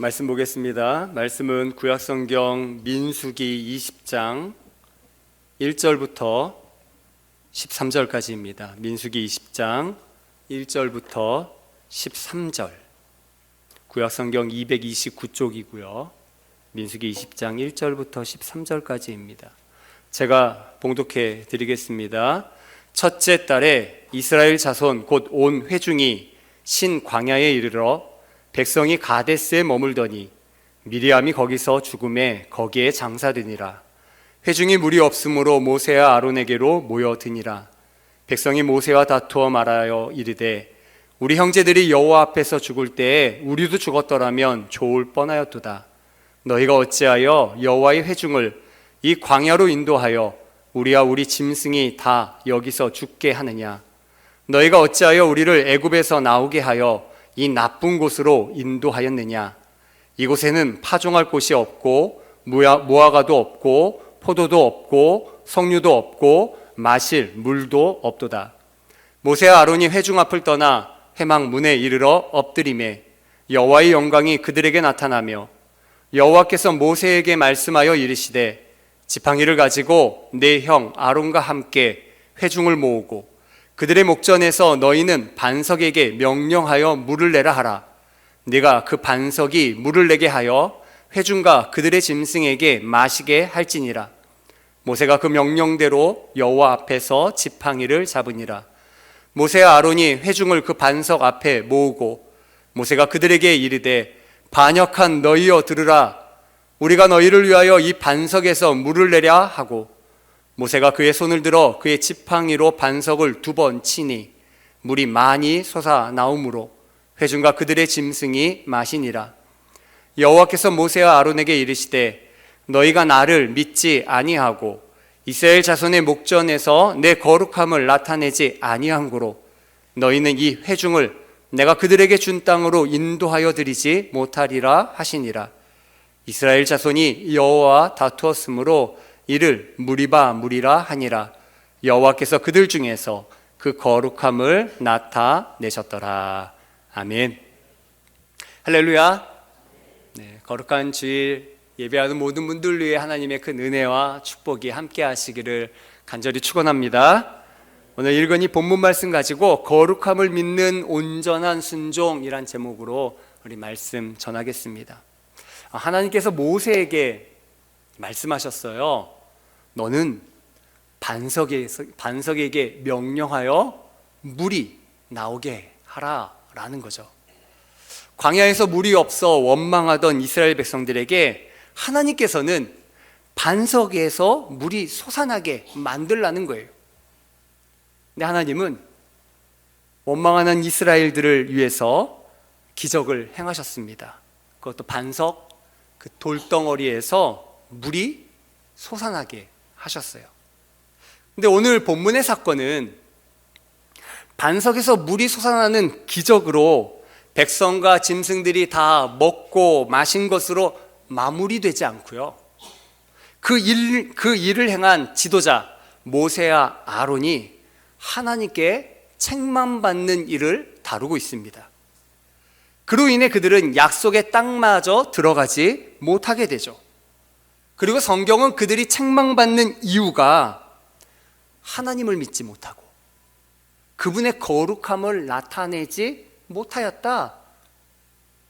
말씀 보겠습니다. 말씀은 구약성경 민수기 20장 1절부터 13절까지입니다. 민수기 20장 1절부터 13절. 구약성경 229쪽이고요. 민수기 20장 1절부터 13절까지입니다. 제가 봉독해 드리겠습니다. 첫째 달에 이스라엘 자손 곧 온 회중이 신 광야에 이르러 백성이 가데스에 머물더니 미리암이 거기서 죽음에 거기에 장사되니라. 회중이 물이 없으므로 모세와 아론에게로 모여드니라. 백성이 모세와 다투어 말하여 이르되 우리 형제들이 여호와 앞에서 죽을 때에 우리도 죽었더라면 좋을 뻔하였도다. 너희가 어찌하여 여호와의 회중을 이 광야로 인도하여 우리와 우리 짐승이 다 여기서 죽게 하느냐? 너희가 어찌하여 우리를 애굽에서 나오게 하여 이 나쁜 곳으로 인도하였느냐? 이곳에는 파종할 곳이 없고 무화과도 없고 포도도 없고 석류도 없고 마실 물도 없도다. 모세와 아론이 회중 앞을 떠나 회막 문에 이르러 엎드리매 여호와의 영광이 그들에게 나타나며 여호와께서 모세에게 말씀하여 이르시되 지팡이를 가지고 내 형 아론과 함께 회중을 모으고 그들의 목전에서 너희는 반석에게 명령하여 물을 내라 하라. 네가 그 반석이 물을 내게 하여 회중과 그들의 짐승에게 마시게 할지니라. 모세가 그 명령대로 여호와 앞에서 지팡이를 잡으니라. 모세와 아론이 회중을 그 반석 앞에 모으고 모세가 그들에게 이르되 반역한 너희여 들으라. 우리가 너희를 위하여 이 반석에서 물을 내랴 하고 모세가 그의 손을 들어 그의 지팡이로 반석을 2번 치니 물이 많이 솟아나오므로 회중과 그들의 짐승이 마시니라. 여호와께서 모세와 아론에게 이르시되 너희가 나를 믿지 아니하고 이스라엘 자손의 목전에서 내 거룩함을 나타내지 아니한 고로 너희는 이 회중을 내가 그들에게 준 땅으로 인도하여 드리지 못하리라 하시니라. 이스라엘 자손이 여호와와 다투었으므로 이를 무리바 무리라 하니라. 여호와께서 그들 중에서 그 거룩함을 나타내셨더라. 아멘. 할렐루야. 네, 거룩한 주일 예배하는 모든 분들 위해 하나님의 큰 은혜와 축복이 함께 하시기를 간절히 축원합니다. 오늘 읽은 이 본문 말씀 가지고 거룩함을 믿는 온전한 순종이란 제목으로 우리 말씀 전하겠습니다. 하나님께서 모세에게 말씀하셨어요. 너는 반석에게 명령하여 물이 나오게 하라라는 거죠. 광야에서 물이 없어 원망하던 이스라엘 백성들에게 하나님께서는 반석에서 물이 솟아나게 만들라는 거예요. 근데 하나님은 원망하는 이스라엘들을 위해서 기적을 행하셨습니다. 그것도 반석 그 돌덩어리에서 물이 솟아나게 하셨어요. 근데 오늘 본문의 사건은 반석에서 물이 솟아나는 기적으로 백성과 짐승들이 다 먹고 마신 것으로 마무리되지 않고요. 그 일을 행한 지도자 모세와 아론이 하나님께 책망받는 일을 다루고 있습니다. 그로 인해 그들은 약속의 땅마저 들어가지 못하게 되죠. 그리고 성경은 그들이 책망받는 이유가 하나님을 믿지 못하고 그분의 거룩함을 나타내지 못하였다.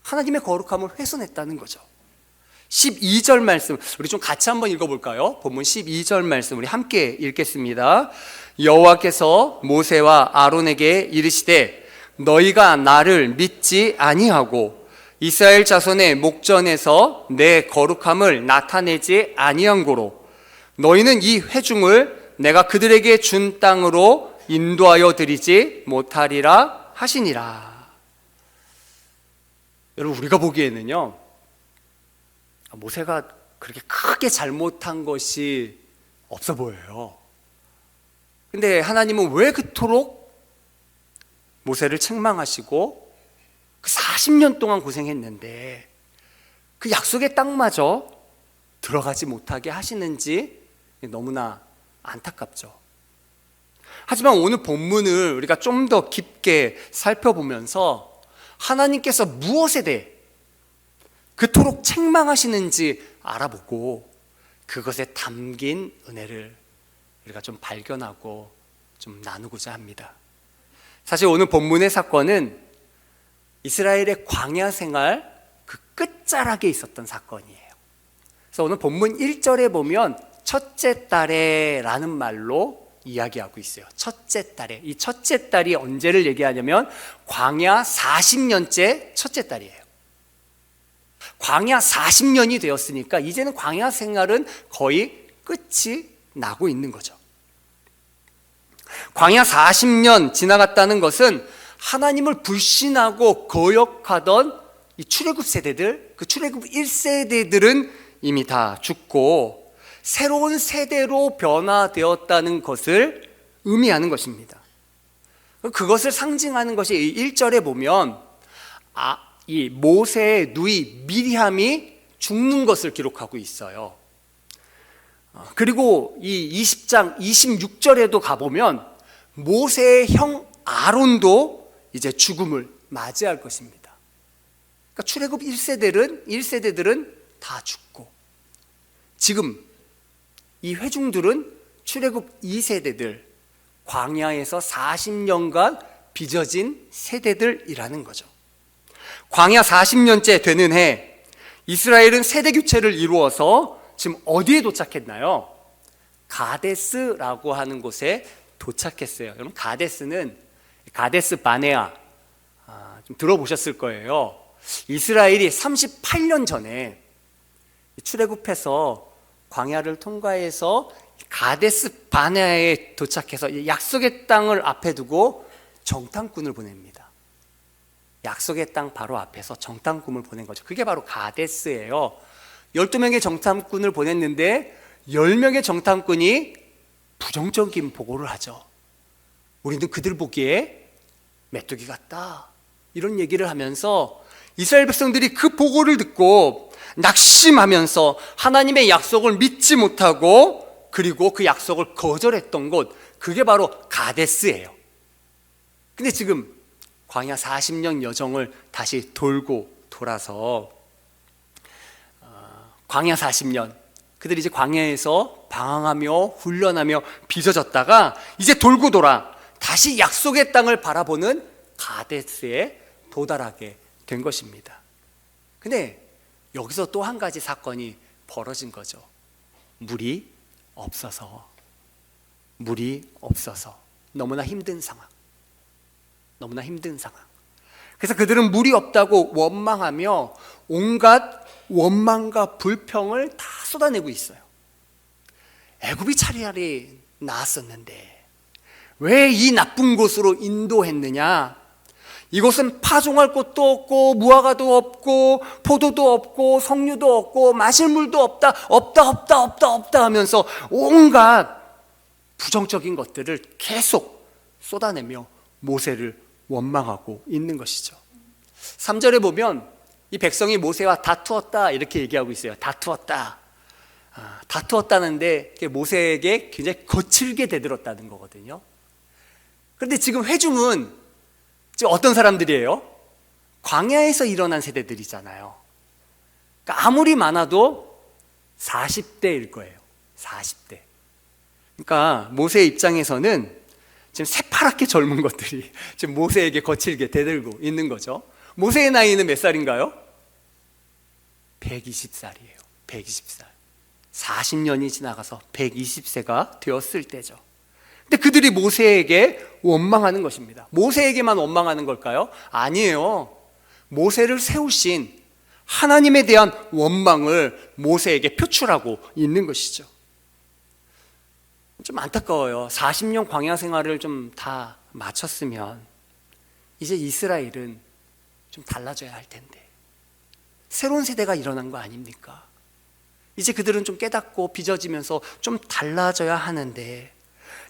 하나님의 거룩함을 훼손했다는 거죠. 12절 말씀 우리 좀 같이 한번 읽어볼까요? 본문 12절 말씀 우리 함께 읽겠습니다. 여호와께서 모세와 아론에게 이르시되 너희가 나를 믿지 아니하고 이스라엘 자손의 목전에서 내 거룩함을 나타내지 아니한 고로 너희는 이 회중을 내가 그들에게 준 땅으로 인도하여 드리지 못하리라 하시니라. 여러분 우리가 보기에는요 모세가 그렇게 크게 잘못한 것이 없어 보여요. 근데 하나님은 왜 그토록 모세를 책망하시고 그 40년 동안 고생했는데 그 약속의 땅마저 들어가지 못하게 하시는지 너무나 안타깝죠. 하지만 오늘 본문을 우리가 좀 더 깊게 살펴보면서 하나님께서 무엇에 대해 그토록 책망하시는지 알아보고 그것에 담긴 은혜를 우리가 좀 발견하고 좀 나누고자 합니다. 사실 오늘 본문의 사건은 이스라엘의 광야 생활 그 끝자락에 있었던 사건이에요. 그래서 오늘 본문 1절에 보면 첫째 달에라는 말로 이야기하고 있어요. 첫째 달에. 이 첫째 달이 언제를 얘기하냐면 광야 40년째 첫째 달이에요. 광야 40년이 되었으니까 이제는 광야 생활은 거의 끝이 나고 있는 거죠. 광야 40년 지나갔다는 것은 하나님을 불신하고 거역하던 이 출애굽 세대들, 그 출애굽 1세대들은 이미 다 죽고 새로운 세대로 변화되었다는 것을 의미하는 것입니다. 그것을 상징하는 것이 1절에 보면 이 모세의 누이 미리암이 죽는 것을 기록하고 있어요. 그리고 이 20장 26절에도 가보면 모세의 형 아론도 이제 죽음을 맞이할 것입니다. 그러니까 출애굽 1세대들은 다 죽고 지금 이 회중들은 출애굽 2세대들, 광야에서 40년간 빚어진 세대들이라는 거죠. 광야 40년째 되는 해 이스라엘은 세대 교체를 이루어서 지금 어디에 도착했나요? 가데스라고 하는 곳에 도착했어요. 여러분 가데스는 가데스 바네아 좀 들어보셨을 거예요. 이스라엘이 38년 전에 출애굽해서 광야를 통과해서 가데스 바네아에 도착해서 약속의 땅을 앞에 두고 정탐꾼을 보냅니다. 약속의 땅 바로 앞에서 정탐꾼을 보낸 거죠. 그게 바로 가데스예요. 12명의 정탐꾼을 보냈는데 10명의 정탐꾼이 부정적인 보고를 하죠. 우리는 그들 보기에 메뚜기 같다, 이런 얘기를 하면서 이스라엘 백성들이 그 보고를 듣고 낙심하면서 하나님의 약속을 믿지 못하고 그리고 그 약속을 거절했던 곳, 그게 바로 가데스예요. 근데 지금 광야 40년 여정을 다시 돌고 돌아서 광야 40년, 그들이 이제 광야에서 방황하며 훈련하며 빚어졌다가 이제 돌고 돌아 다시 약속의 땅을 바라보는 가데스에 도달하게 된 것입니다. 근데 여기서 또 한 가지 사건이 벌어진 거죠. 물이 없어서 너무나 힘든 상황. 그래서 그들은 물이 없다고 원망하며 온갖 원망과 불평을 다 쏟아내고 있어요. 애굽이 차라리 나았었는데 왜 이 나쁜 곳으로 인도했느냐? 이곳은 파종할 곳도 없고 무화과도 없고 포도도 없고 석류도 없고 마실 물도 없다 하면서 온갖 부정적인 것들을 계속 쏟아내며 모세를 원망하고 있는 것이죠. 3절에 보면 이 백성이 모세와 다투었다 이렇게 얘기하고 있어요. 다투었다는데 모세에게 굉장히 거칠게 대들었다는 거거든요. 그런데 지금 회중은 지금 어떤 사람들이에요? 광야에서 일어난 세대들이잖아요. 그러니까 아무리 많아도 40대일 거예요. 40대. 그러니까 모세의 입장에서는 지금 새파랗게 젊은 것들이 지금 모세에게 거칠게 대들고 있는 거죠. 모세의 나이는 몇 살인가요? 120살이에요. 120살. 40년이 지나가서 120세가 되었을 때죠. 근데 그들이 모세에게 원망하는 것입니다. 모세에게만 원망하는 걸까요? 아니에요. 모세를 세우신 하나님에 대한 원망을 모세에게 표출하고 있는 것이죠. 좀 안타까워요. 40년 광야 생활을 좀 다 마쳤으면 이제 이스라엘은 좀 달라져야 할 텐데 새로운 세대가 일어난 거 아닙니까? 이제 그들은 좀 깨닫고 빚어지면서 좀 달라져야 하는데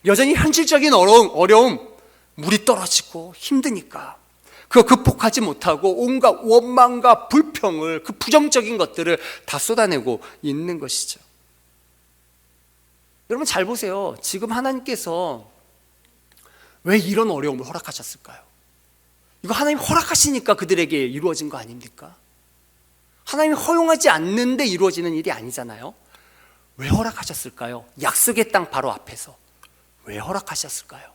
여전히 현실적인 어려움, 물이 떨어지고 힘드니까 그거 극복하지 못하고 온갖 원망과 불평을, 그 부정적인 것들을 다 쏟아내고 있는 것이죠. 여러분 잘 보세요. 지금 하나님께서 왜 이런 어려움을 허락하셨을까요? 이거 하나님 허락하시니까 그들에게 이루어진 거 아닙니까? 하나님이 허용하지 않는데 이루어지는 일이 아니잖아요. 왜 허락하셨을까요? 약속의 땅 바로 앞에서 왜 허락하셨을까요?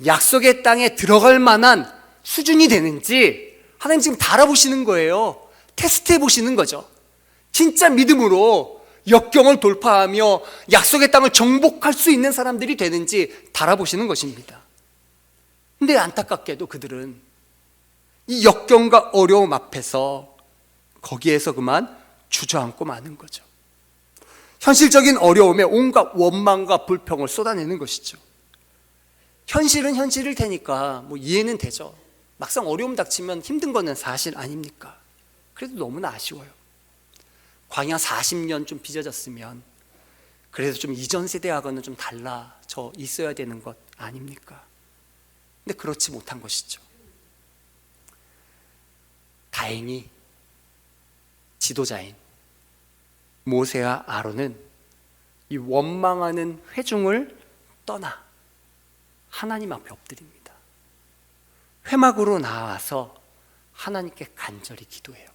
약속의 땅에 들어갈 만한 수준이 되는지 하나님 지금 달아보시는 거예요. 테스트해 보시는 거죠. 진짜 믿음으로 역경을 돌파하며 약속의 땅을 정복할 수 있는 사람들이 되는지 달아보시는 것입니다. 근데 안타깝게도 그들은 이 역경과 어려움 앞에서 거기에서 그만 주저앉고 마는 거죠. 현실적인 어려움에 온갖 원망과 불평을 쏟아내는 것이죠. 현실은 현실일 테니까 뭐 이해는 되죠. 막상 어려움 닥치면 힘든 거는 사실 아닙니까? 그래도 너무나 아쉬워요. 광야 40년 좀 빚어졌으면 그래도 좀 이전 세대하고는 좀 달라져 있어야 되는 것 아닙니까? 근데 그렇지 못한 것이죠. 다행히 지도자인 모세와 아론은 이 원망하는 회중을 떠나 하나님 앞에 엎드립니다. 회막으로 나와서 하나님께 간절히 기도해요.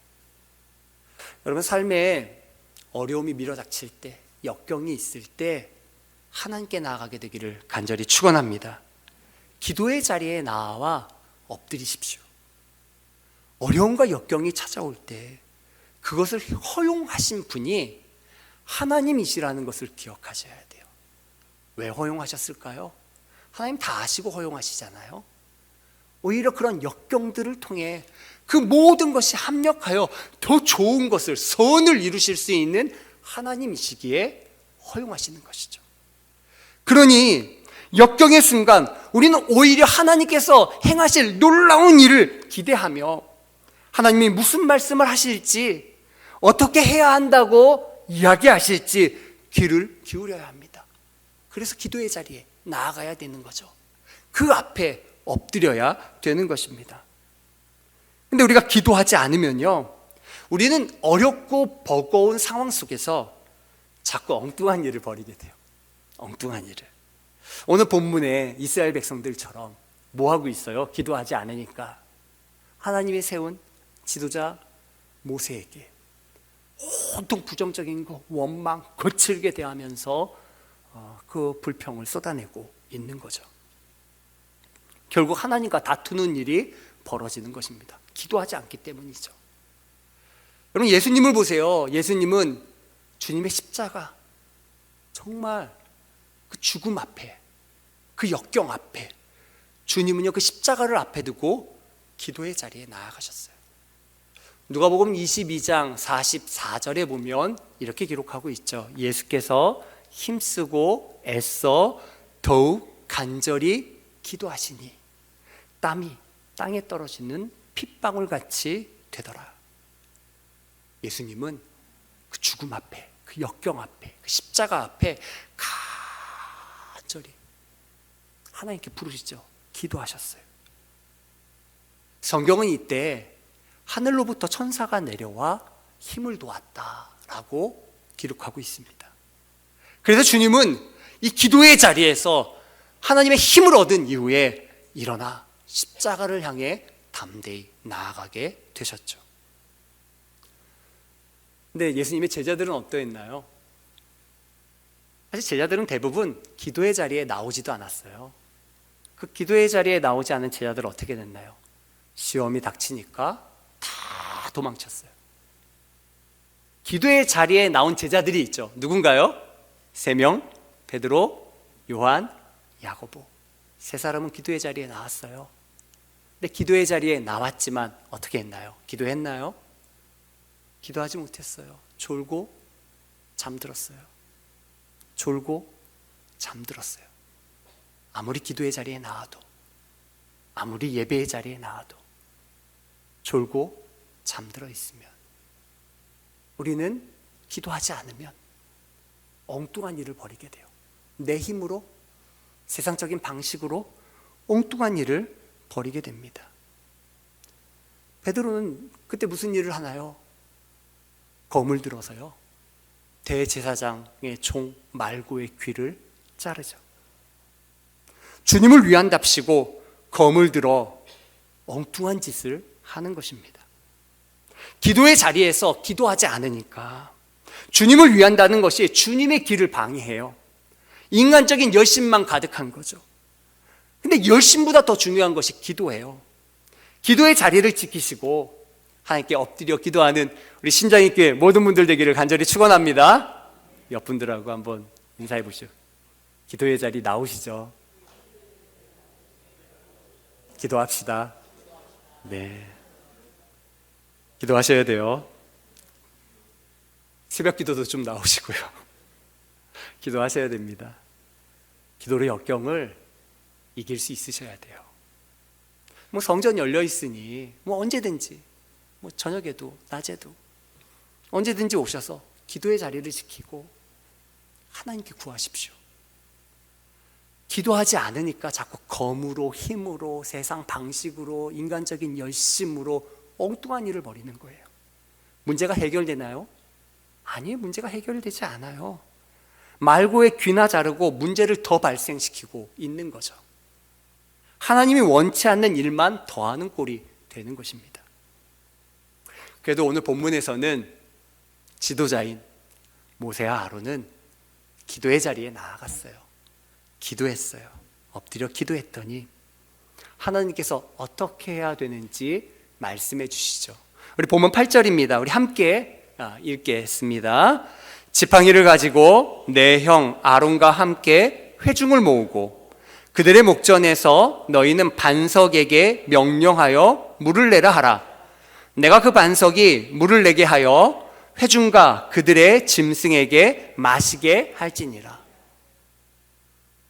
여러분, 삶에 어려움이 밀어닥칠 때, 역경이 있을 때 하나님께 나아가게 되기를 간절히 축원합니다. 기도의 자리에 나와 엎드리십시오. 어려움과 역경이 찾아올 때 그것을 허용하신 분이 하나님이시라는 것을 기억하셔야 돼요. 왜 허용하셨을까요? 하나님 다 아시고 허용하시잖아요. 오히려 그런 역경들을 통해 그 모든 것이 합력하여 더 좋은 것을, 선을 이루실 수 있는 하나님이시기에 허용하시는 것이죠. 그러니 역경의 순간 우리는 오히려 하나님께서 행하실 놀라운 일을 기대하며 하나님이 무슨 말씀을 하실지, 어떻게 해야 한다고 이야기하실지 귀를 기울여야 합니다. 그래서 기도의 자리에 나아가야 되는 거죠. 그 앞에 엎드려야 되는 것입니다. 근데 우리가 기도하지 않으면요, 우리는 어렵고 버거운 상황 속에서 자꾸 엉뚱한 일을 벌이게 돼요. 엉뚱한 일을. 오늘 본문에 이스라엘 백성들처럼 뭐 하고 있어요? 기도하지 않으니까 하나님이 세운 지도자 모세에게 온통 부정적인 거, 원망, 거칠게 대하면서 그 불평을 쏟아내고 있는 거죠. 결국 하나님과 다투는 일이 벌어지는 것입니다. 기도하지 않기 때문이죠. 여러분, 예수님을 보세요. 예수님은 주님의 십자가, 정말 그 죽음 앞에, 그 역경 앞에 주님은요 그 십자가를 앞에 두고 기도의 자리에 나아가셨어요. 누가복음 22장 44절에 보면 이렇게 기록하고 있죠. 예수께서 힘쓰고 애써 더욱 간절히 기도하시니 땀이 땅에 떨어지는 핏방울같이 되더라. 예수님은 그 죽음 앞에, 그 역경 앞에, 그 십자가 앞에 간절히 하나님께 부르시죠. 기도하셨어요. 성경은 이때 하늘로부터 천사가 내려와 힘을 도왔다라고 기록하고 있습니다. 그래서 주님은 이 기도의 자리에서 하나님의 힘을 얻은 이후에 일어나 십자가를 향해 담대히 나아가게 되셨죠. 근데 예수님의 제자들은 어떠했나요? 사실 제자들은 대부분 기도의 자리에 나오지도 않았어요. 그 기도의 자리에 나오지 않은 제자들은 어떻게 됐나요? 시험이 닥치니까 다 도망쳤어요. 기도의 자리에 나온 제자들이 있죠. 누군가요? 3명, 베드로, 요한, 야고보. 3사람은 기도의 자리에 나왔어요. 근데 기도의 자리에 나왔지만 어떻게 했나요? 기도했나요? 기도하지 못했어요. 졸고 잠들었어요. 졸고 잠들었어요. 아무리 기도의 자리에 나와도, 아무리 예배의 자리에 나와도 졸고 잠들어 있으면, 우리는 기도하지 않으면 엉뚱한 일을 벌이게 돼요. 내 힘으로, 세상적인 방식으로 엉뚱한 일을 벌이게 됩니다. 베드로는 그때 무슨 일을 하나요? 검을 들어서요, 대제사장의 종 말고의 귀를 자르죠. 주님을 위한답시고 검을 들어 엉뚱한 짓을 하는 것입니다. 기도의 자리에서 기도하지 않으니까 주님을 위한다는 것이 주님의 길을 방해해요. 인간적인 열심만 가득한 거죠. 근데 열심보다 더 중요한 것이 기도예요. 기도의 자리를 지키시고 하나님께 엎드려 기도하는 우리 신장님께 모든 분들 되기를 간절히 축원합니다. 옆 분들하고 한번 인사해 보시죠. 기도의 자리 나오시죠. 기도합시다. 네, 기도하셔야 돼요. 새벽 기도도 좀 나오시고요. 기도하셔야 됩니다. 기도의 역경을 이길 수 있으셔야 돼요. 뭐 성전 열려 있으니 뭐 언제든지 뭐 저녁에도 낮에도 언제든지 오셔서 기도의 자리를 지키고 하나님께 구하십시오. 기도하지 않으니까 자꾸 검으로 힘으로 세상 방식으로 인간적인 열심으로 엉뚱한 일을 벌이는 거예요. 문제가 해결되나요? 아니에요. 문제가 해결되지 않아요. 말고의 귀나 자르고 문제를 더 발생시키고 있는 거죠. 하나님이 원치 않는 일만 더하는 꼴이 되는 것입니다. 그래도 오늘 본문에서는 지도자인 모세와 아론은 기도의 자리에 나아갔어요. 기도했어요. 엎드려 기도했더니 하나님께서 어떻게 해야 되는지 말씀해 주시죠. 우리 본문 8절입니다. 우리 함께 읽겠습니다. 지팡이를 가지고 내 형 아론과 함께 회중을 모으고 그들의 목전에서 너희는 반석에게 명령하여 물을 내라 하라. 내가 그 반석이 물을 내게 하여 회중과 그들의 짐승에게 마시게 할지니라.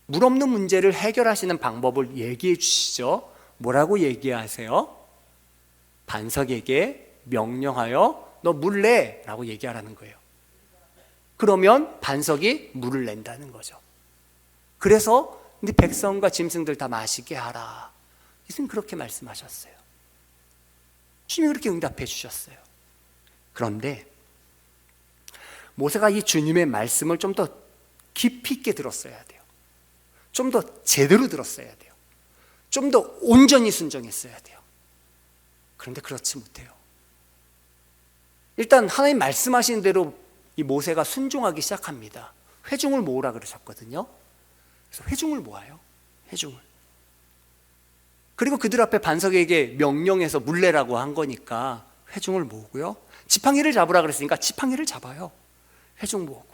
물 없는 문제를 해결하시는 방법을 얘기해 주시죠. 뭐라고 얘기하세요? 반석에게 명령하여 너 물 내 라고 얘기하라는 거예요. 그러면 반석이 물을 낸다는 거죠. 그래서 네 백성과 짐승들 다 마시게 하라. 예수님 그렇게 말씀하셨어요. 주님이 그렇게 응답해 주셨어요. 그런데 모세가 이 주님의 말씀을 좀 더 깊이 있게 들었어야 돼요. 좀 더 제대로 들었어야 돼요. 좀 더 온전히 순종했어야 돼요. 그런데 그렇지 못해요. 일단 하나님 말씀하신 대로 이 모세가 순종하기 시작합니다. 회중을 모으라 그러셨거든요. 그래서 회중을 모아요. 회중을. 그리고 그들 앞에 반석에게 명령해서 물내라고 한 거니까 회중을 모으고요. 지팡이를 잡으라 그랬으니까 지팡이를 잡아요. 회중 모으고.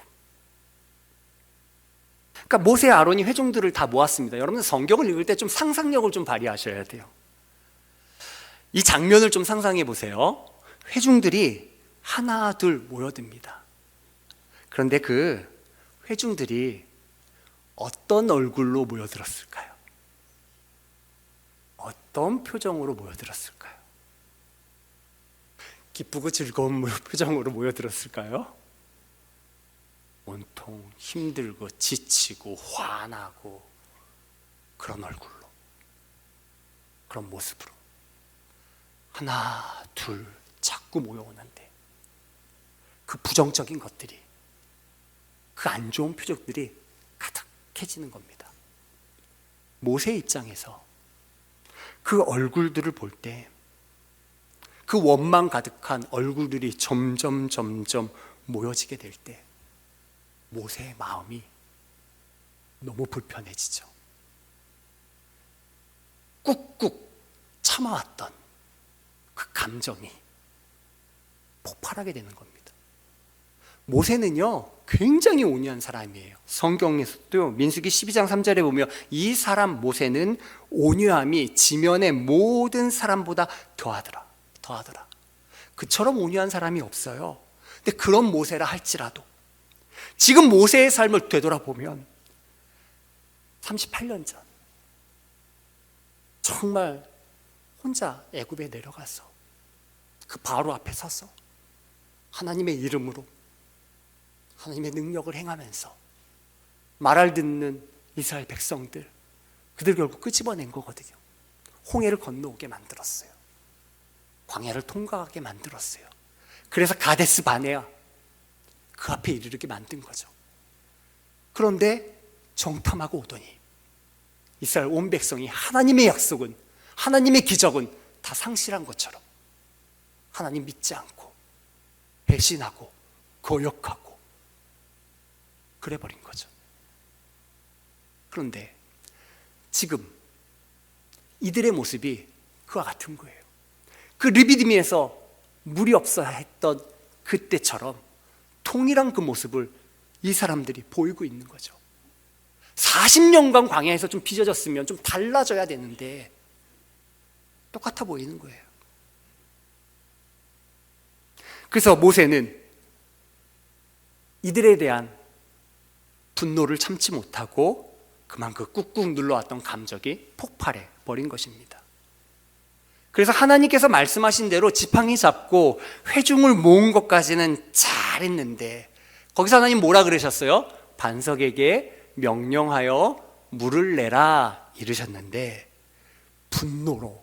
그러니까 모세 아론이 회중들을 다 모았습니다. 여러분 성경을 읽을 때 좀 상상력을 좀 발휘하셔야 돼요. 이 장면을 좀 상상해 보세요. 회중들이 하나 둘 모여듭니다. 그런데 그 회중들이 어떤 얼굴로 모여들었을까요? 어떤 표정으로 모여들었을까요? 기쁘고 즐거운 표정으로 모여들었을까요? 온통 힘들고 지치고 화나고 그런 얼굴로, 그런 모습으로 하나 둘 자꾸 모여오는데 그 부정적인 것들이, 그 안 좋은 표정들이 가득해지는 겁니다. 모세의 입장에서 그 얼굴들을 볼 때 그 원망 가득한 얼굴들이 점점 모여지게 될 때 모세의 마음이 너무 불편해지죠. 꾹꾹 참아왔던 그 감정이 폭발하게 되는 겁니다. 모세는요 굉장히 온유한 사람이에요. 성경에서도 민수기 12장 3절에 보면 이 사람 모세는 온유함이 지면의 모든 사람보다 더하더라. 그처럼 온유한 사람이 없어요. 근데 그런 모세라 할지라도 지금 모세의 삶을 되돌아보면 38년 전 정말 혼자 애굽에 내려가서 그 바로 앞에 서서 하나님의 이름으로 하나님의 능력을 행하면서 말을 듣는 이스라엘 백성들, 그들 결국 끄집어낸 거거든요. 홍해를 건너오게 만들었어요. 광야를 통과하게 만들었어요. 그래서 가데스 바네아 그 앞에 이르게 만든 거죠. 그런데 정탐하고 오더니 이스라엘 온 백성이 하나님의 약속은, 하나님의 기적은 다 상실한 것처럼 하나님 믿지 않고 배신하고 거역하고 그래버린 거죠. 그런데 지금 이들의 모습이 그와 같은 거예요. 그 르비딤에서 물이 없어 했던 그때처럼 동일한 그 모습을 이 사람들이 보이고 있는 거죠. 40년간 광야에서 좀 빚어졌으면 좀 달라져야 되는데 똑같아 보이는 거예요. 그래서 모세는 이들에 대한 분노를 참지 못하고 그만 그 꾹꾹 눌러왔던 감정이 폭발해 버린 것입니다. 그래서 하나님께서 말씀하신 대로 지팡이 잡고 회중을 모은 것까지는 잘했는데 거기서 하나님 뭐라 그러셨어요? 반석에게 명령하여 물을 내라 이르셨는데 분노로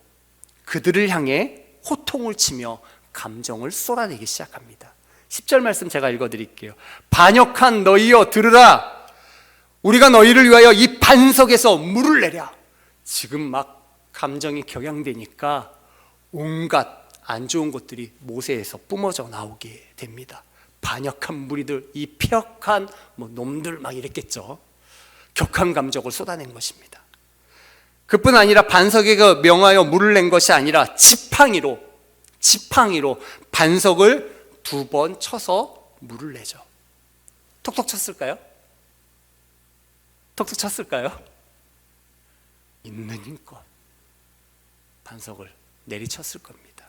그들을 향해 호통을 치며 감정을 쏟아내기 시작합니다. 10절 말씀 제가 읽어드릴게요. 반역한 너희여 들으라. 우리가 너희를 위하여 이 반석에서 물을 내랴. 지금 막 감정이 격양되니까 온갖 안 좋은 것들이 모세에서 뿜어져 나오게 됩니다. 반역한 무리들, 이 폐역한 놈들 막 이랬겠죠. 격한 감정을 쏟아낸 것입니다. 그뿐 아니라 반석에게 명하여 물을 낸 것이 아니라 지팡이로 반석을 2번 쳐서 물을 내죠. 톡톡 쳤을까요? 톡톡 쳤을까요? 있는 힘껏 반석을 내리쳤을 겁니다.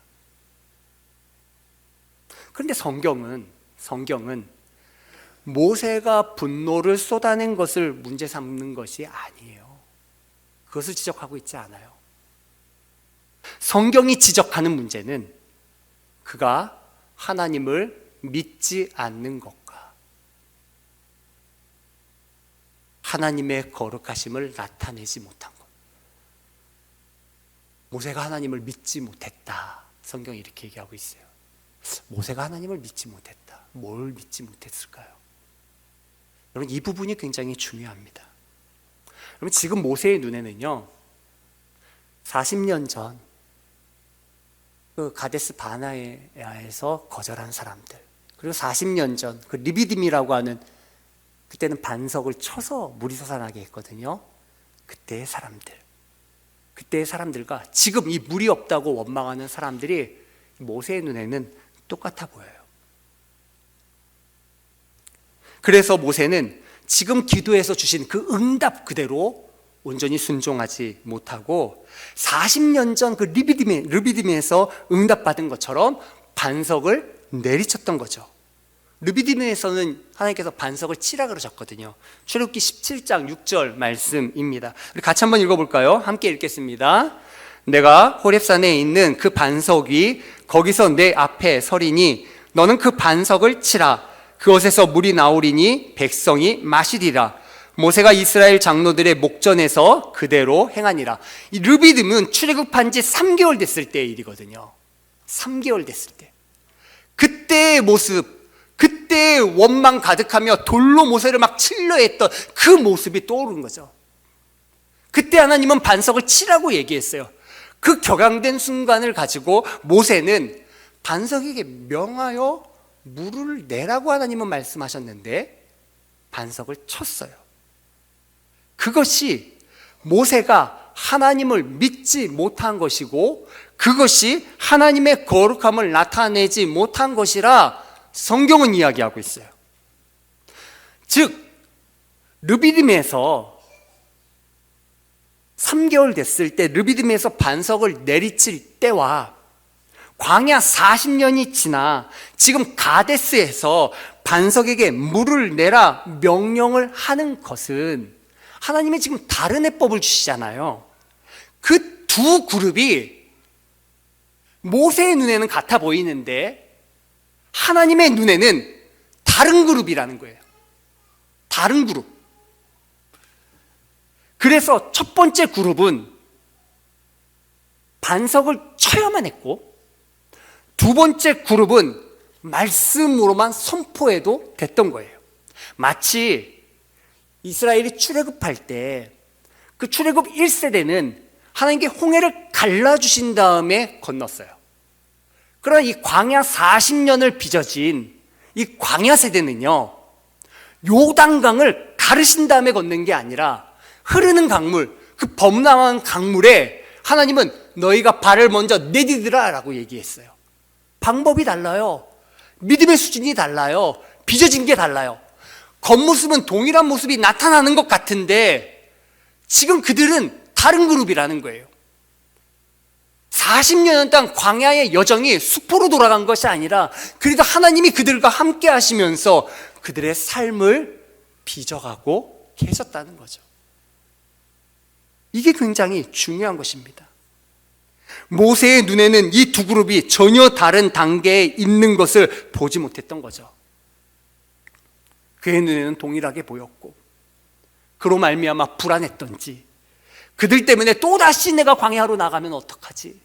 그런데 성경은 모세가 분노를 쏟아낸 것을 문제 삼는 것이 아니에요. 그것을 지적하고 있지 않아요. 성경이 지적하는 문제는 그가 하나님을 믿지 않는 것과 하나님의 거룩하심을 나타내지 못한 것. 모세가 하나님을 믿지 못했다. 성경이 이렇게 얘기하고 있어요. 모세가 하나님을 믿지 못했다. 뭘 믿지 못했을까요? 여러분, 이 부분이 굉장히 중요합니다. 여러분, 지금 모세의 눈에는요 40년 전 그 가데스 바네아에서 거절한 사람들, 그리고 40년 전 그 르비딤이라고 하는, 그때는 반석을 쳐서 물이 솟아나게 했거든요. 그때의 사람들과 지금 이 물이 없다고 원망하는 사람들이 모세의 눈에는 똑같아 보여요. 그래서 모세는 지금 기도에서 주신 그 응답 그대로 온전히 순종하지 못하고 40년 전 그 르비딤에서 응답받은 것처럼 반석을 내리쳤던 거죠. 르비딤에서는 하나님께서 반석을 치라 그러셨거든요. 출애굽기 17장 6절 말씀입니다. 우리 같이 한번 읽어볼까요? 함께 읽겠습니다. 내가 호렙산에 있는 그 반석 위 거기서 내 앞에 서리니 너는 그 반석을 치라. 그곳에서 물이 나오리니 백성이 마시리라. 모세가 이스라엘 장로들의 목전에서 그대로 행하니라. 이 르비딤은 출애굽한 지 3개월 됐을 때의 일이거든요. 3개월 됐을 때. 그때의 모습, 그때의 원망 가득하며 돌로 모세를 막 치려 했던 그 모습이 떠오른 거죠. 그때 하나님은 반석을 치라고 얘기했어요. 그 격앙된 순간을 가지고 모세는 반석에게 명하여 물을 내라고 하나님은 말씀하셨는데 반석을 쳤어요. 그것이 모세가 하나님을 믿지 못한 것이고 그것이 하나님의 거룩함을 나타내지 못한 것이라 성경은 이야기하고 있어요. 즉 르비딤에서 3개월 됐을 때 르비딤에서 반석을 내리칠 때와 광야 40년이 지나 지금 가데스에서 반석에게 물을 내라 명령을 하는 것은 하나님이 지금 다른 해법을 주시잖아요. 그 두 그룹이 모세의 눈에는 같아 보이는데 하나님의 눈에는 다른 그룹이라는 거예요. 다른 그룹. 그래서 첫 번째 그룹은 반석을 쳐야만 했고 두 번째 그룹은 말씀으로만 선포해도 됐던 거예요. 마치 이스라엘이 출애굽할 때 그 출애굽 1세대는 하나님께 홍해를 갈라주신 다음에 건넜어요. 그러나 이 광야 40년을 빚어진 이 광야 세대는요, 요단강을 가르신 다음에 걷는 게 아니라 흐르는 강물, 그 범람한 강물에 하나님은 너희가 발을 먼저 내디디라 라고 얘기했어요. 방법이 달라요. 믿음의 수준이 달라요. 빚어진 게 달라요. 겉모습은 동일한 모습이 나타나는 것 같은데 지금 그들은 다른 그룹이라는 거예요. 40년 동안 광야의 여정이 수포로 돌아간 것이 아니라 그래도 하나님이 그들과 함께 하시면서 그들의 삶을 빚어가고 계셨다는 거죠. 이게 굉장히 중요한 것입니다. 모세의 눈에는 이 두 그룹이 전혀 다른 단계에 있는 것을 보지 못했던 거죠. 그의 눈에는 동일하게 보였고, 그로 말미암아 불안했던지, 그들 때문에 또다시 내가 광야로 나가면 어떡하지?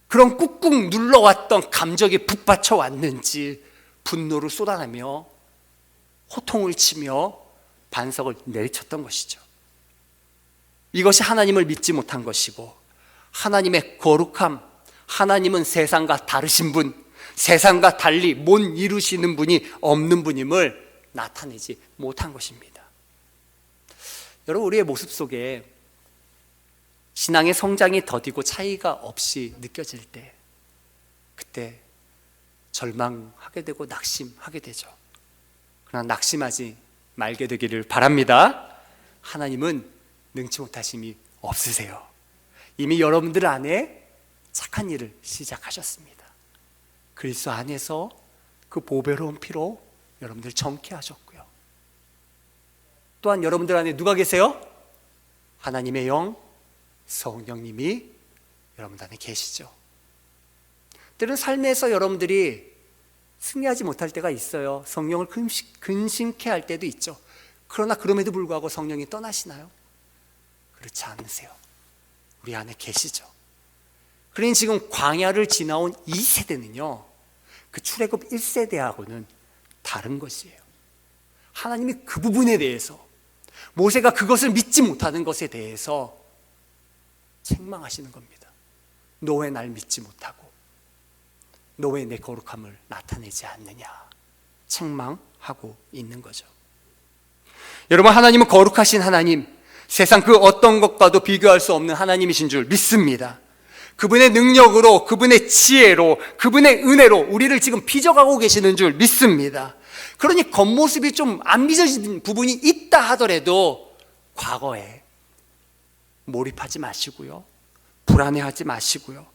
그런 꾹꾹 눌러왔던 감정이 북받쳐 왔는지 분노를 쏟아내며 호통을 치며 반석을 내리쳤던 것이죠. 이것이 하나님을 믿지 못한 것이고, 하나님의 거룩함, 하나님은 세상과 다르신 분, 세상과 달리 못 이루시는 분이 없는 분임을 나타내지 못한 것입니다. 여러분, 우리의 모습 속에 신앙의 성장이 더디고 차이가 없이 느껴질 때, 그때 절망하게 되고 낙심하게 되죠. 그러나 낙심하지 말게 되기를 바랍니다. 하나님은 능치 못하심이 없으세요. 이미 여러분들 안에 착한 일을 시작하셨습니다. 그리스도 안에서 그 보배로운 피로 여러분들 정케하셨고요. 또한 여러분들 안에 누가 계세요? 하나님의 영, 성령님이 여러분들 안에 계시죠. 때로는 삶에서 여러분들이 승리하지 못할 때가 있어요. 성령을 근심케 할 때도 있죠. 그러나 그럼에도 불구하고 성령이 떠나시나요? 그렇지 않으세요. 우리 안에 계시죠. 그러니 지금 광야를 지나온 이 세대는요, 그 출애굽 1세대하고는 다른 것이에요. 하나님이 그 부분에 대해서, 모세가 그것을 믿지 못하는 것에 대해서 책망하시는 겁니다. 너 왜 날 믿지 못하고 너 왜 내 거룩함을 나타내지 않느냐, 책망하고 있는 거죠. 여러분, 하나님은 거룩하신 하나님, 세상 그 어떤 것과도 비교할 수 없는 하나님이신 줄 믿습니다. 그분의 능력으로, 그분의 지혜로, 그분의 은혜로 우리를 지금 빚어가고 계시는 줄 믿습니다. 그러니 겉모습이 좀 안 빚어진 부분이 있다 하더라도 과거에 몰입하지 마시고요, 불안해하지 마시고요,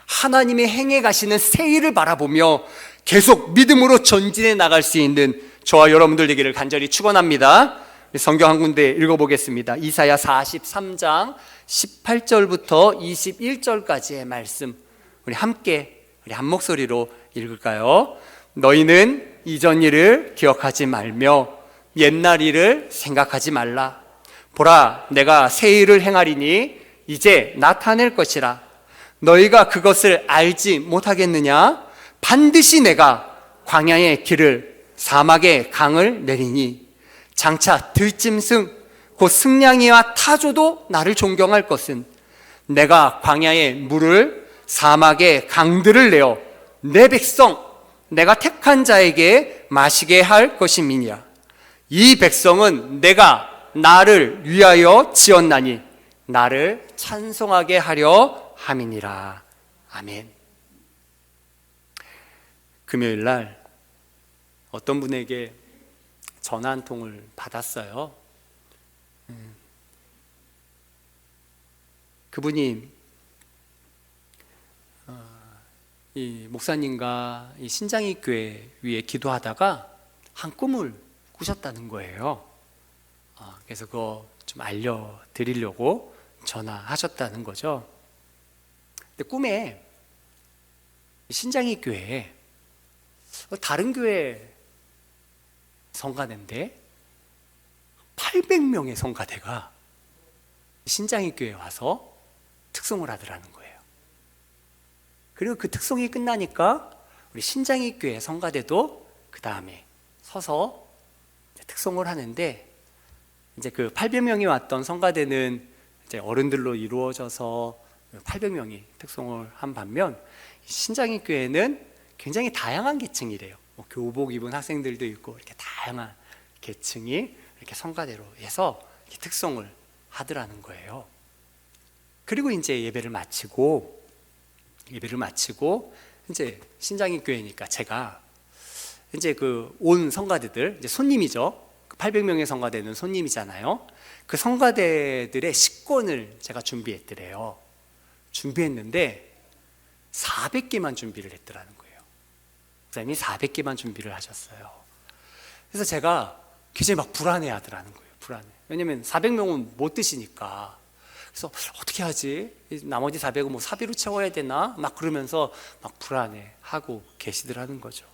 하나님의 행해 가시는 새 일을 바라보며 계속 믿음으로 전진해 나갈 수 있는 저와 여러분들 되기를 간절히 축원합니다. 성경 한 군데 읽어보겠습니다. 이사야 43장 18절부터 21절까지의 말씀, 우리 함께 우리 한 목소리로 읽을까요? 너희는 이전 일을 기억하지 말며 옛날 일을 생각하지 말라. 보라, 내가 새 일을 행하리니 이제 나타낼 것이라. 너희가 그것을 알지 못하겠느냐? 반드시 내가 광야의 길을, 사막의 강을 내리니 장차 들짐승 곧 승냥이와 타조도 나를 존경할 것은 내가 광야의 물을, 사막의 강들을 내어 내 백성, 내가 택한 자에게 마시게 할 것임이니라. 이 백성은 내가 나를 위하여 지었나니 나를 찬송하게 하려 함이니라. 아멘. 금요일 날 어떤 분에게 전화 한 통을 받았어요. 그분이 이 목사님과 이 신장이 교회 위에 기도하다가 한 꿈을 꾸셨다는 거예요. 그래서 그거 좀 알려드리려고 전화하셨다는 거죠. 근데 꿈에 신장이 교회에 다른 교회 성가대인데 800명의 성가대가 신장이 교회에 와서 특송을 하더라는 거예요. 그리고 그 특송이 끝나니까 우리 신장이 교회 성가대도 그 다음에 서서 특송을 하는데, 이제 그 800명이 왔던 성가대는 이제 어른들로 이루어져서 800명이 특송을 한 반면 신장인 교회는 굉장히 다양한 계층이래요. 뭐 교복 입은 학생들도 있고 이렇게 다양한 계층이 이렇게 성가대로 해서 이렇게 특송을 하더라는 거예요. 그리고 이제 예배를 마치고 이제 신장인 교회니까 제가 이제 그 온 성가대들 이제 손님이죠. 800명의 성가대는 손님이잖아요. 그 성가대들의 식권을 제가 준비했더래요. 준비했는데 400개만 준비를 했더라는 거예요. 목사님이 400개만 준비를 하셨어요. 그래서 제가 굉장히 막 불안해 하더라는 거예요. 불안해. 왜냐면 400명은 못 드시니까. 그래서 어떻게 하지? 나머지 400은 뭐 사비로 채워야 되나? 막 그러면서 막 불안해 하고 계시더라는 거죠.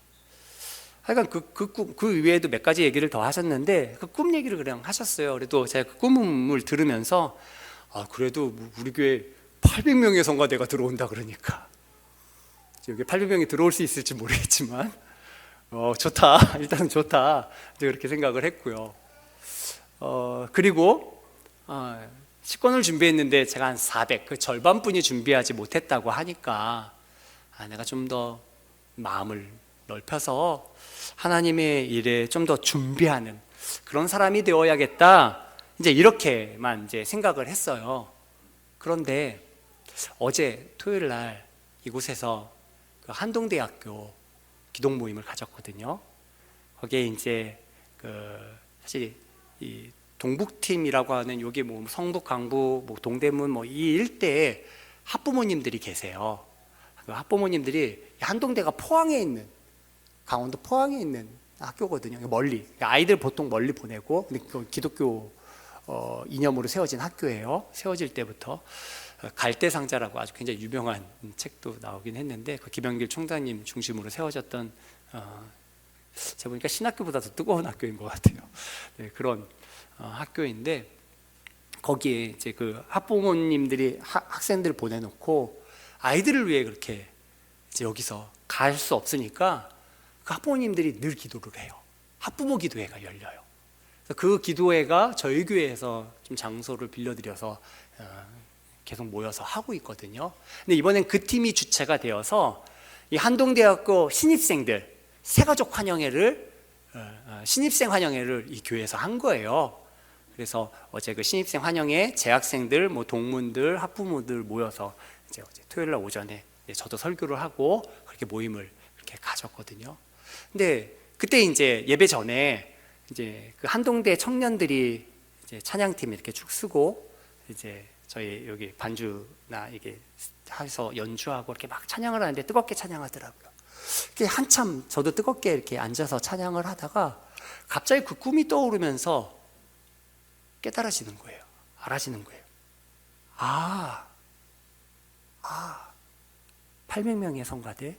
하여간 그 외에도 몇 가지 얘기를 더 하셨는데 그 꿈 얘기를 그냥 하셨어요. 그래도 제가 그 꿈을 들으면서 그래도 우리 교회 800명의 성가대가 들어온다 그러니까 여기 800명이 들어올 수 있을지 모르겠지만 좋다. 일단은 좋다. 그렇게 생각을 했고요. 그리고 식권을 준비했는데 제가 한 400, 그 절반뿐이 준비하지 못했다고 하니까 내가 좀 더 마음을 넓혀서 하나님의 일에 좀 더 준비하는 그런 사람이 되어야겠다. 이제 이렇게만 이제 생각을 했어요. 그런데 어제 토요일 날 이곳에서 그 한동대학교 기독 모임을 가졌거든요. 거기에 이제 사실 이 동북팀이라고 하는 여기 뭐 성북, 강북, 뭐 동대문 뭐 이 일대에 학부모님들이 계세요. 그 학부모님들이 한동대가 포항에 있는 강원도 포항에 있는 학교거든요. 멀리 아이들 보통 멀리 보내고 근데 기독교 이념으로 세워진 학교예요. 세워질 때부터 갈대상자라고 아주 굉장히 유명한 책도 나오긴 했는데 그 김영길 총장님 중심으로 세워졌던 제가 보니까 신학교보다 더 뜨거운 학교인 것 같아요. 네, 그런 학교인데 거기에 이제 그 학부모님들이 학생들 보내놓고 아이들을 위해 그렇게 이제 여기서 갈 수 없으니까 그 학부모님들이 늘 기도를 해요. 학부모 기도회가 열려요. 그 기도회가 저희 교회에서 좀 장소를 빌려드려서 계속 모여서 하고 있거든요. 근데 이번엔 그 팀이 주체가 되어서 이 한동대학교 신입생들 새가족 환영회를 신입생 환영회를 이 교회에서 한 거예요. 그래서 어제 그 신입생 환영회 재학생들, 뭐 동문들, 학부모들 모여서 이제 어제 토요일 날 오전에 저도 설교를 하고 그렇게 모임을 이렇게 가졌거든요. 근데 그때 이제 예배 전에 이제 그 한동대 청년들이 이제 찬양팀 이렇게 쭉 쓰고 이제 저희 여기 반주나 이게 해서 연주하고 이렇게 막 찬양을 하는데 뜨겁게 찬양하더라고요. 한참 저도 뜨겁게 이렇게 앉아서 찬양을 하다가 갑자기 그 꿈이 떠오르면서 깨달아지는 거예요. 알아지는 거예요. 800명의 성가대.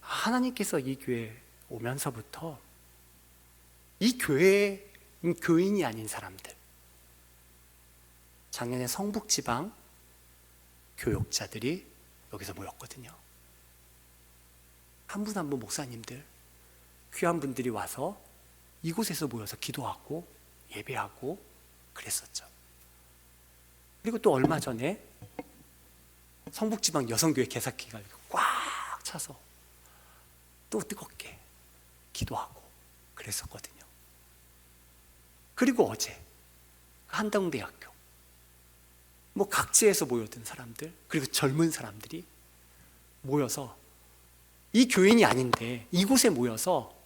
하나님께서 이 교회에 오면서부터 이 교회의 교인이 아닌 사람들, 작년에 성북지방 교역자들이 여기서 모였거든요. 한 분 한 분 목사님들, 귀한 분들이 와서 이곳에서 모여서 기도하고 예배하고 그랬었죠. 그리고 또 얼마 전에 성북지방 여성교회 개사기가 꽉 차서 또 뜨겁게 기도하고 그랬었거든요. 그리고 어제 한동대학교 뭐 각지에서 모여든 사람들 그리고 젊은 사람들이 모여서 이 교인이 아닌데 이곳에 모여서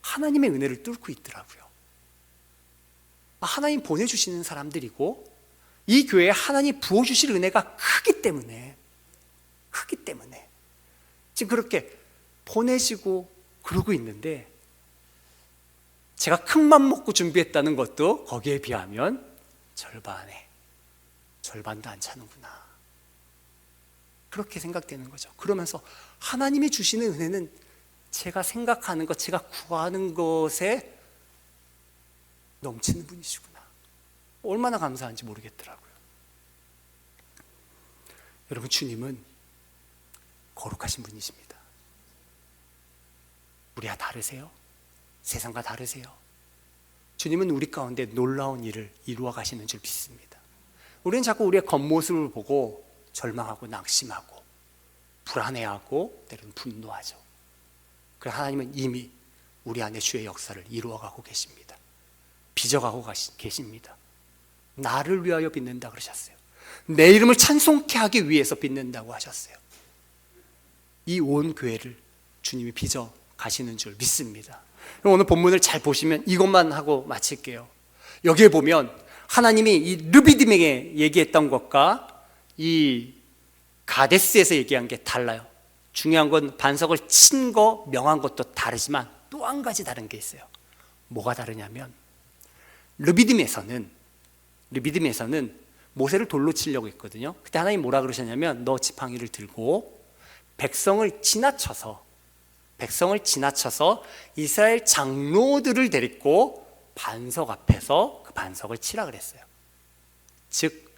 하나님의 은혜를 뚫고 있더라고요. 하나님 보내주시는 사람들이고 이 교회에 하나님 부어주실 은혜가 크기 때문에 지금 그렇게 보내시고 그러고 있는데 제가 큰맘 먹고 준비했다는 것도 거기에 비하면 절반도 안 차는구나 그렇게 생각되는 거죠. 그러면서 하나님이 주시는 은혜는 제가 생각하는 것, 제가 구하는 것에 넘치는 분이시구나. 얼마나 감사한지 모르겠더라고요. 여러분, 주님은 거룩하신 분이십니다. 우리와 다르세요? 세상과 다르세요? 주님은 우리 가운데 놀라운 일을 이루어 가시는 줄 믿습니다. 우리는 자꾸 우리의 겉모습을 보고 절망하고 낙심하고 불안해하고 때로는 분노하죠. 그러나 하나님은 이미 우리 안에 주의 역사를 이루어가고 계십니다. 빚어가고 계십니다. 나를 위하여 빚는다 그러셨어요. 내 이름을 찬송케 하기 위해서 빚는다고 하셨어요. 이 온 교회를 주님이 빚어 가시는 줄 믿습니다. 오늘 본문을 잘 보시면 이것만 하고 마칠게요. 여기에 보면 하나님이 이 르비딤에게 얘기했던 것과 이 가데스에서 얘기한 게 달라요. 중요한 건 반석을 친 거, 명한 것도 다르지만 또 한 가지 다른 게 있어요. 뭐가 다르냐면 르비딤에서는 모세를 돌로 치려고 했거든요. 그때 하나님 뭐라 그러셨냐면 너 지팡이를 들고 백성을 지나쳐서 이스라엘 장로들을 데리고 반석 앞에서 그 반석을 치라 그랬어요. 즉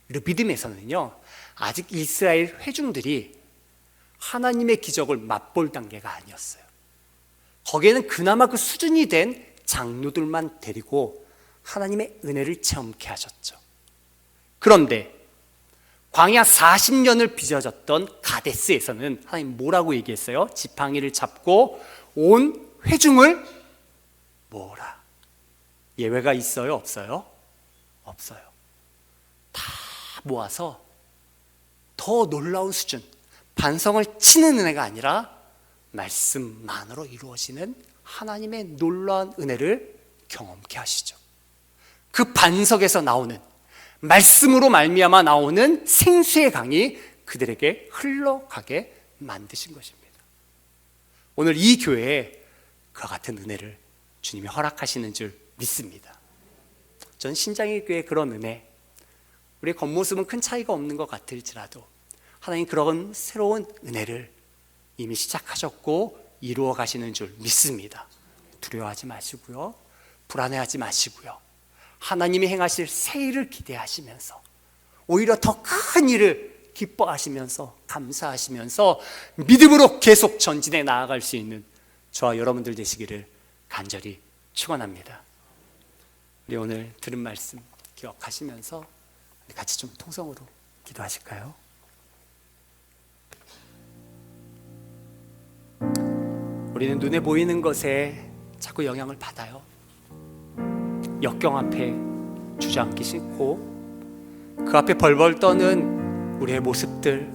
르비딤에서는요, 아직 이스라엘 회중들이 하나님의 기적을 맛볼 단계가 아니었어요. 거기에는 그나마 그 수준이 된 장로들만 데리고 하나님의 은혜를 체험케 하셨죠. 그런데 광야 40년을 빚어졌던 가데스에서는 하나님 뭐라고 얘기했어요? 지팡이를 잡고 온 회중을 모으라. 예외가 있어요? 없어요? 없어요. 다 모아서 더 놀라운 수준, 반성을 치는 은혜가 아니라 말씀만으로 이루어지는 하나님의 놀라운 은혜를 경험케 하시죠. 그 반석에서 나오는, 말씀으로 말미암아 나오는 생수의 강이 그들에게 흘러가게 만드신 것입니다. 오늘 이 교회에 그와 같은 은혜를 주님이 허락하시는 줄 믿습니다. 전 신장의 교회의 그런 은혜, 우리의 겉모습은 큰 차이가 없는 것 같을지라도 하나님 그런 새로운 은혜를 이미 시작하셨고 이루어 가시는 줄 믿습니다. 두려워하지 마시고요, 불안해하지 마시고요, 하나님이 행하실 새 일을 기대하시면서 오히려 더 큰 일을 기뻐하시면서 감사하시면서 믿음으로 계속 전진해 나아갈 수 있는 저와 여러분들 되시기를 간절히 축원합니다. 우리 오늘 들은 말씀 기억하시면서 같이 좀 통성으로 기도하실까요? 우리는 눈에 보이는 것에 자꾸 영향을 받아요. 역경 앞에 주저앉기 싫고 그 앞에 벌벌 떠는 우리의 모습들,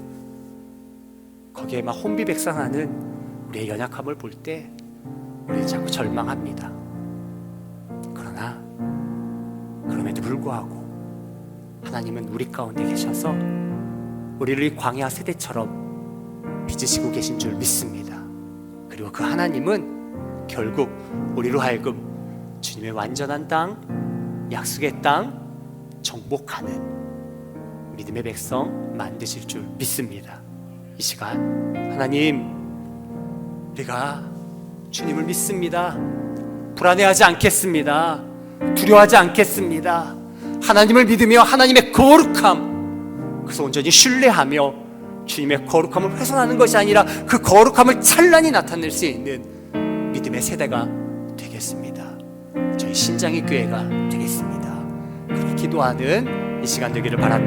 거기에 막 혼비백산하는 우리의 연약함을 볼 때 우리는 자꾸 절망합니다. 그러나 그럼에도 불구하고 하나님은 우리 가운데 계셔서 우리를 이 광야 세대처럼 빚으시고 계신 줄 믿습니다. 그리고 그 하나님은 결국 우리로 하여금 주님의 완전한 땅, 약속의 땅 정복하는 믿음의 백성 만드실 줄 믿습니다. 이 시간 하나님, 우리가 주님을 믿습니다. 불안해하지 않겠습니다. 두려워하지 않겠습니다. 하나님을 믿으며 하나님의 거룩함, 그래서 온전히 신뢰하며 주님의 거룩함을 훼손하는 것이 아니라 그 거룩함을 찬란히 나타낼 수 있는 믿음의 세대가 되겠습니다. 저희 신장의 교회가 되겠습니다. 그렇게 기도하는 이 시간 되기를 바랍니다.